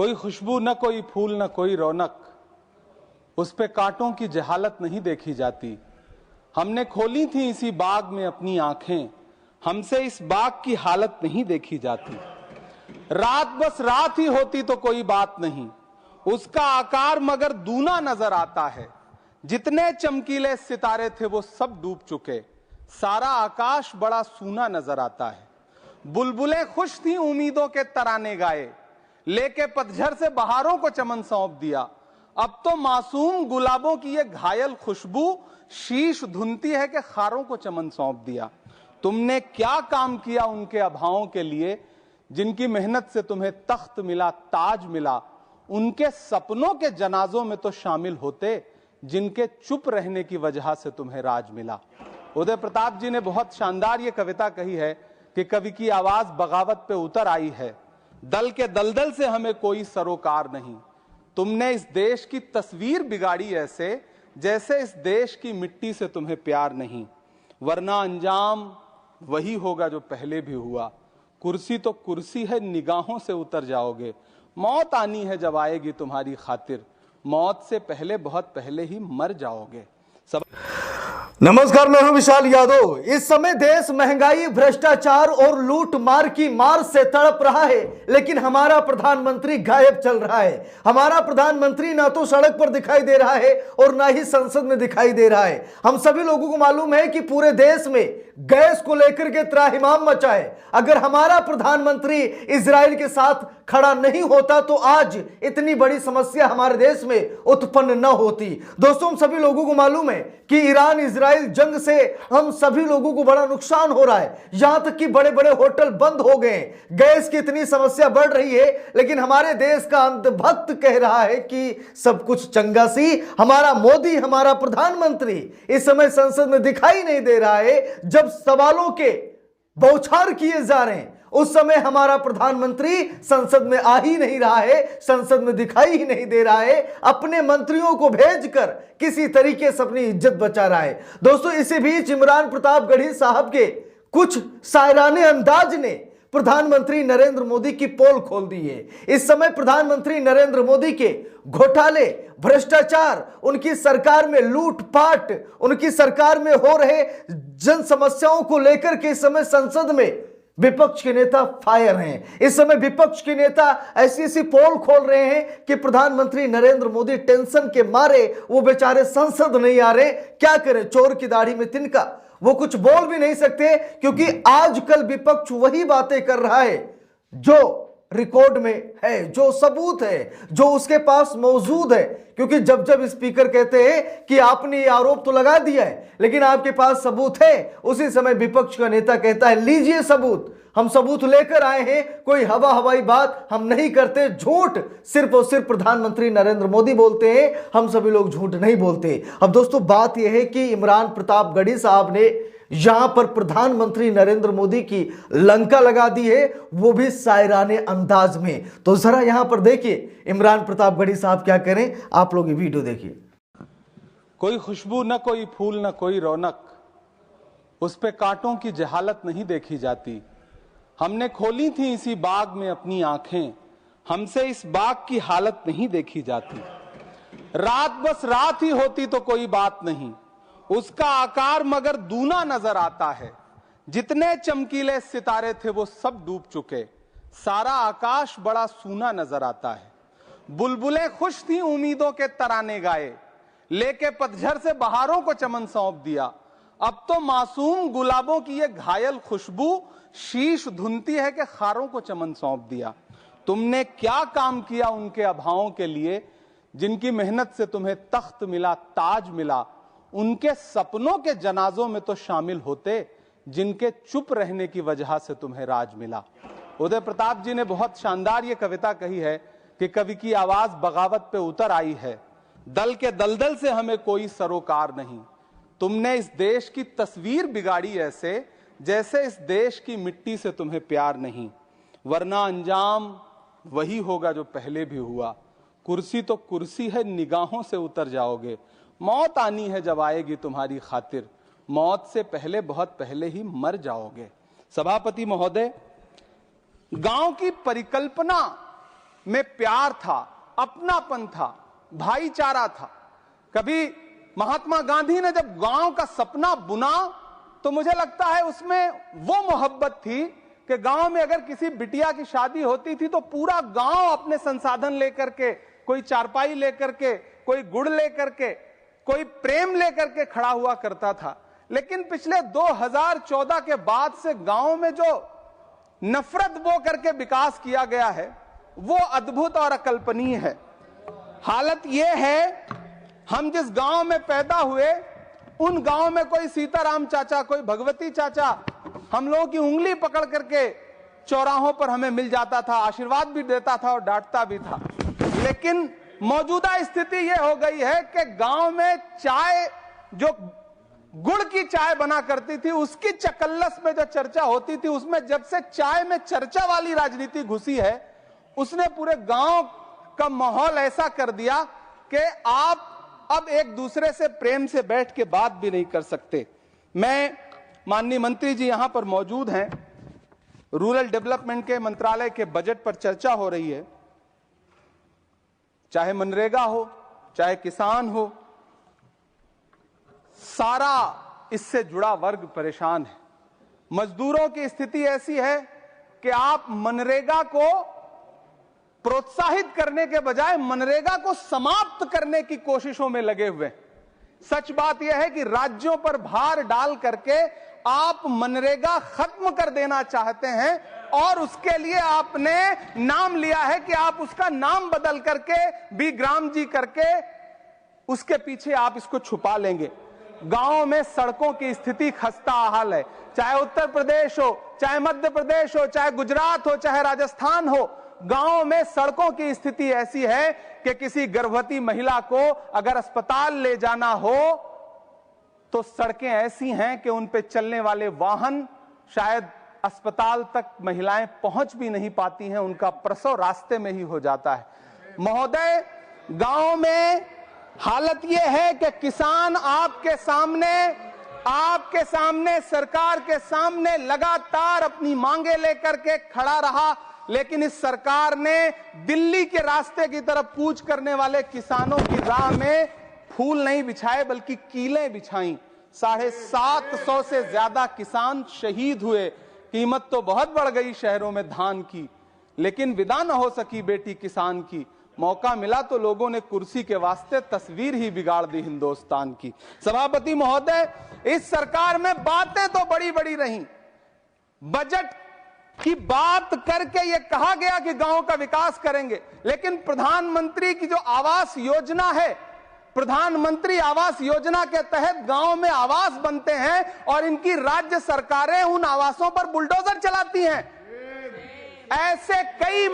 कोई खुशबू न कोई फूल न कोई रौनक, उस पे कांटों की जहालत नहीं देखी जाती। हमने खोली थी इसी बाग में अपनी आंखें, हमसे इस बाग की हालत नहीं देखी जाती। रात बस रात ही होती तो कोई बात नहीं, उसका आकार मगर दूना नजर आता है। जितने चमकीले सितारे थे वो सब डूब चुके, सारा आकाश बड़ा सूना नजर आता है। बुलबुलें खुश थी उम्मीदों के तराने गाए, लेके पतझड़ से बहारों को चमन सौंप दिया। अब तो मासूम गुलाबों की ये घायल खुशबू शीश धुनती है कि खारों को चमन सौंप दिया। तुमने क्या काम किया उनके अभावों के लिए, जिनकी मेहनत से तुम्हें तख्त मिला, ताज मिला। उनके सपनों के जनाजों में तो शामिल होते, जिनके चुप रहने की वजह से तुम्हें राज मिला। उदय प्रताप जी ने बहुत शानदार ये कविता कही है कि कवि की आवाज बगावत पे उतर आई है। दल के दलदल से हमें कोई सरोकार नहीं, तुमने इस देश की तस्वीर बिगाड़ी ऐसे जैसे इस देश की मिट्टी से तुम्हें प्यार नहीं। वरना अंजाम वही होगा जो पहले भी हुआ। कुर्सी तो कुर्सी है, निगाहों से उतर जाओगे। मौत आनी है जब आएगी तुम्हारी खातिर, मौत से पहले बहुत पहले ही मर जाओगे। नमस्कार, मैं हूं विशाल यादव। इस समय देश महंगाई, भ्रष्टाचार और लूट मार की मार से तड़प रहा है, लेकिन हमारा प्रधानमंत्री गायब चल रहा है। हमारा प्रधानमंत्री ना तो सड़क पर दिखाई दे रहा है और ना ही संसद में दिखाई दे रहा है। हम सभी लोगों को मालूम है कि पूरे देश में गैस को लेकर के त्राहिमाम मचा है। अगर हमारा प्रधानमंत्री इजराइल के साथ खड़ा नहीं होता तो आज इतनी बड़ी समस्या हमारे देश में उत्पन्न न होती। दोस्तों, हम सभी लोगों को मालूम है कि ईरान इजराइल जंग से हम सभी लोगों को बड़ा नुकसान हो रहा है। यहां तक कि बड़े बड़े होटल बंद हो गए, गैस की इतनी समस्या बढ़ रही है, लेकिन हमारे देश का अंधभक्त कह रहा है कि सब कुछ चंगा सी। हमारा मोदी, हमारा प्रधानमंत्री इस समय संसद में दिखाई नहीं दे रहा है। जब सवालों के बौछार किए जा रहे हैं उस समय हमारा प्रधानमंत्री संसद में आ ही नहीं रहा है, संसद में दिखाई ही नहीं दे रहा है। अपने मंत्रियों को भेजकर किसी तरीके से अपनी इज्जत बचा रहा है। दोस्तों, इसी बीच इमरान प्रतापगढ़ी साहब के कुछ शायराने अंदाज ने प्रधानमंत्री नरेंद्र मोदी की पोल खोल दी है। इस समय प्रधानमंत्री नरेंद्र मोदी के घोटाले, भ्रष्टाचार, उनकी सरकार में लूटपाट, उनकी सरकार में हो रहे जन समस्याओं को लेकर के इस समय संसद में विपक्ष के नेता फायर हैं। इस समय विपक्ष के नेता ऐसी ऐसी पोल खोल रहे हैं कि प्रधानमंत्री नरेंद्र मोदी टेंशन के मारे वो बेचारे संसद नहीं आ रहे। क्या करें, चोर की दाढ़ी में तिनका, वो कुछ बोल भी नहीं सकते, क्योंकि आजकल विपक्ष वही बातें कर रहा है जो रिकॉर्ड में है, जो सबूत है, जो उसके पास मौजूद है। क्योंकि जब जब स्पीकर कहते हैं कि आपने ये आरोप तो लगा दिया है लेकिन आपके पास सबूत है, उसी समय विपक्ष का नेता कहता है लीजिए सबूत, हम सबूत लेकर आए हैं, कोई हवा हवाई बात हम नहीं करते। झूठ सिर्फ और सिर्फ प्रधानमंत्री नरेंद्र मोदी बोलते हैं, हम सभी लोग झूठ नहीं बोलते। अब दोस्तों, बात यह है कि इमरान प्रतापगढ़ी साहब ने यहां पर प्रधानमंत्री नरेंद्र मोदी की लंका लगा दी है, वो भी शायराने अंदाज में। तो जरा यहां पर देखिए इमरान प्रतापगढ़ी साहब क्या करें, आप लोग ये वीडियो देखिए। कोई खुशबू न कोई फूल न कोई रौनक, उस पे कांटों की जहालत नहीं देखी जाती। हमने खोली थी इसी बाग में अपनी आंखें, हमसे इस बाग की हालत नहीं देखी जाती। रात बस रात ही होती तो कोई बात नहीं, उसका आकार मगर दूना नजर आता है। जितने चमकीले सितारे थे वो सब डूब चुके, सारा आकाश बड़ा सूना नजर आता है। बुलबुलें खुश थी उम्मीदों के तराने गाए, लेके पतझड़ से बहारों को चमन सौंप दिया। अब तो मासूम गुलाबों की ये घायल खुशबू शीश धुनती है कि खारों को चमन सौंप दिया। तुमने क्या काम किया उनके अभावों के लिए, जिनकी मेहनत से तुम्हें तख्त मिला, ताज मिला। उनके सपनों के जनाजों में तो शामिल होते, जिनके चुप रहने की वजह से तुम्हें राज मिला। उदय प्रताप जी ने बहुत शानदार ये कविता कही है कि कवि की आवाज बगावत पे उतर आई है। दल के दलदल से हमें कोई सरोकार नहीं, तुमने इस देश की तस्वीर बिगाड़ी ऐसे जैसे इस देश की मिट्टी से तुम्हें प्यार नहीं। वरना अंजाम वही होगा जो पहले भी हुआ। कुर्सी तो कुर्सी है, निगाहों से उतर जाओगे। मौत आनी है जब आएगी तुम्हारी खातिर, मौत से पहले बहुत पहले ही मर जाओगे। सभापति महोदय, गांव की परिकल्पना में प्यार था, अपनापन था, भाईचारा था। कभी महात्मा गांधी ने जब गांव का सपना बुना तो मुझे लगता है उसमें वो मोहब्बत थी कि गांव में अगर किसी बिटिया की शादी होती थी तो पूरा गांव अपने संसाधन लेकर के, कोई चारपाई लेकर के, कोई गुड़ लेकर के, कोई प्रेम लेकर के खड़ा हुआ करता था। लेकिन पिछले 2014 के बाद से गांव में जो नफरत बो करके विकास किया गया है वो अद्भुत और अकल्पनीय है। हालत यह है, हम जिस गांव में पैदा हुए उन गांव में कोई सीताराम चाचा, कोई भगवती चाचा हम लोगों की उंगली पकड़ करके चौराहों पर हमें मिल जाता था, आशीर्वाद भी देता था और डांटता भी था। लेकिन मौजूदा स्थिति यह हो गई है कि गांव में चाय, जो गुड़ की चाय बना करती थी, उसकी चकल्लस में जो चर्चा होती थी, उसमें जब से चाय में चर्चा वाली राजनीति घुसी है उसने पूरे गांव का माहौल ऐसा कर दिया कि आप अब एक दूसरे से प्रेम से बैठ के बात भी नहीं कर सकते। मैं, माननीय मंत्री जी यहां पर मौजूद हैं, रूरल डेवलपमेंट के मंत्रालय के बजट पर चर्चा हो रही है। चाहे मनरेगा हो, चाहे किसान हो, सारा इससे जुड़ा वर्ग परेशान है। मजदूरों की स्थिति ऐसी है कि आप मनरेगा को प्रोत्साहित करने के बजाय मनरेगा को समाप्त करने की कोशिशों में लगे हुए। सच बात यह है कि राज्यों पर भार डाल करके आप मनरेगा खत्म कर देना चाहते हैं और उसके लिए आपने नाम लिया है कि आप उसका नाम बदल करके बी ग्राम जी करके उसके पीछे आप इसको छुपा लेंगे। गांव में सड़कों की स्थिति खस्ता हाल है, चाहे उत्तर प्रदेश हो, चाहे मध्य प्रदेश हो, चाहे गुजरात हो, चाहे राजस्थान हो। गांव में सड़कों की स्थिति ऐसी है कि किसी गर्भवती महिला को अगर अस्पताल ले जाना हो तो सड़कें ऐसी हैं कि उन पे चलने वाले वाहन शायद अस्पताल तक महिलाएं पहुंच भी नहीं पाती हैं, उनका प्रसव रास्ते में ही हो जाता है। महोदय, गांव में हालत यह है कि किसान आपके सामने सरकार के सामने लगातार अपनी मांगे लेकर के खड़ा रहा, लेकिन इस सरकार ने दिल्ली के रास्ते की तरफ कूच करने वाले किसानों की राह में फूल नहीं बिछाए बल्कि कीलें बिछाई। 750 से ज्यादा किसान शहीद हुए। कीमत तो बहुत बढ़ गई शहरों में धान की, लेकिन विदा न हो सकी बेटी किसान की। मौका मिला तो लोगों ने कुर्सी के वास्ते तस्वीर ही बिगाड़ दी हिंदुस्तान की। सभापति महोदय, इस सरकार में बातें तो बड़ी बड़ी रहीं। बजट की बात करके यह कहा गया कि गांव का विकास करेंगे, लेकिन प्रधानमंत्री की जो आवास योजना है, प्रधानमंत्री आवास योजना के तहत गांव में आवास बनते हैं और इनकी राज्य सरकारें उन आवासों पर बुलडोजर चलाती हैं। ऐसे कई